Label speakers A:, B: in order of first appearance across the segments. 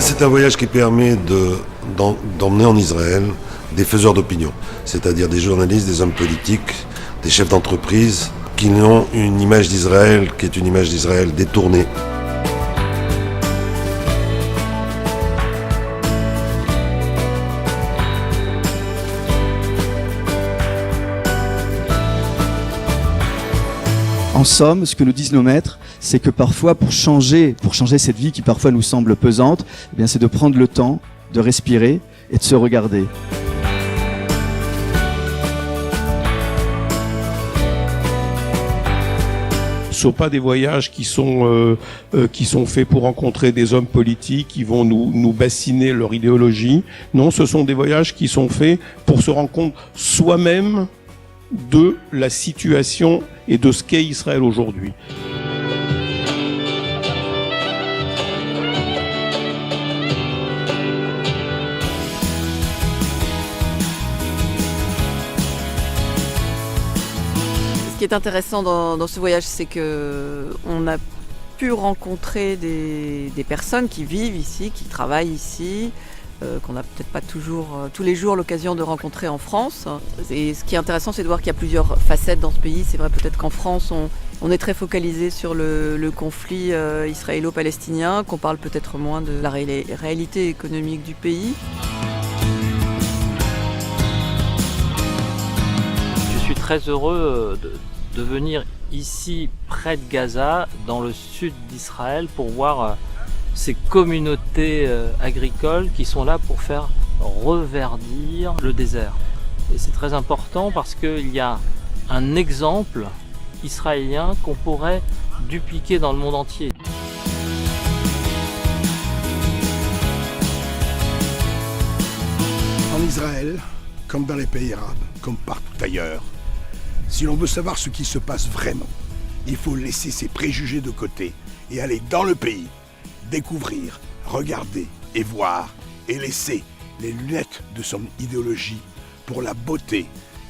A: C'est un voyage qui permet d'emmener en Israël des faiseurs d'opinion, c'est-à-dire des journalistes, des hommes politiques, des chefs d'entreprise qui ont une image d'Israël qui est une image d'Israël détournée.
B: En somme, ce que nous disent nos maîtres, c'est que parfois, pour changer cette vie qui parfois nous semble pesante, eh bien, c'est de prendre le temps, de respirer et de se regarder.
C: Ce ne sont pas des voyages qui sont faits pour rencontrer des hommes politiques qui vont nous bassiner leur idéologie. Non, ce sont des voyages qui sont faits pour se rendre compte soi-même de la situation et de ce qu'est Israël aujourd'hui.
D: Ce qui est intéressant dans ce voyage, c'est qu'on a pu rencontrer des personnes qui vivent ici, qui travaillent ici, qu'on n'a peut-être pas toujours tous les jours l'occasion de rencontrer en France. Et ce qui est intéressant, c'est de voir qu'il y a plusieurs facettes dans ce pays. C'est vrai peut-être qu'en France, on est très focalisé sur le conflit israélo-palestinien, qu'on parle peut-être moins de la réalité économique du pays.
E: Je suis très heureux de venir ici, près de Gaza, dans le sud d'Israël, pour voir ces communautés agricoles qui sont là pour faire reverdir le désert. Et c'est très important parce qu'il y a un exemple israélien qu'on pourrait dupliquer dans le monde entier.
F: En Israël, comme dans les pays arabes, comme partout ailleurs, si l'on veut savoir ce qui se passe vraiment, il faut laisser ses préjugés de côté et aller dans le pays, découvrir, regarder et voir et laisser les lunettes de son idéologie pour la beauté,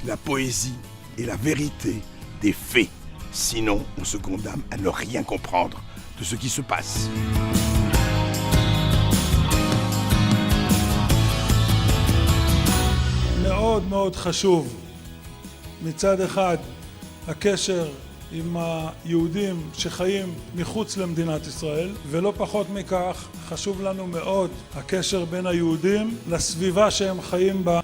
F: la poésie et la vérité des faits. Sinon, on se condamne à ne rien comprendre de ce qui se passe.
G: מאוד מאוד חשוב מצד אחד הקשר עם היהודים שחיים מחוץ למדינת ישראל, ולא פחות מכך חשוב לנו מאוד הקשר בין היהודים לסביבה שהם חיים בה.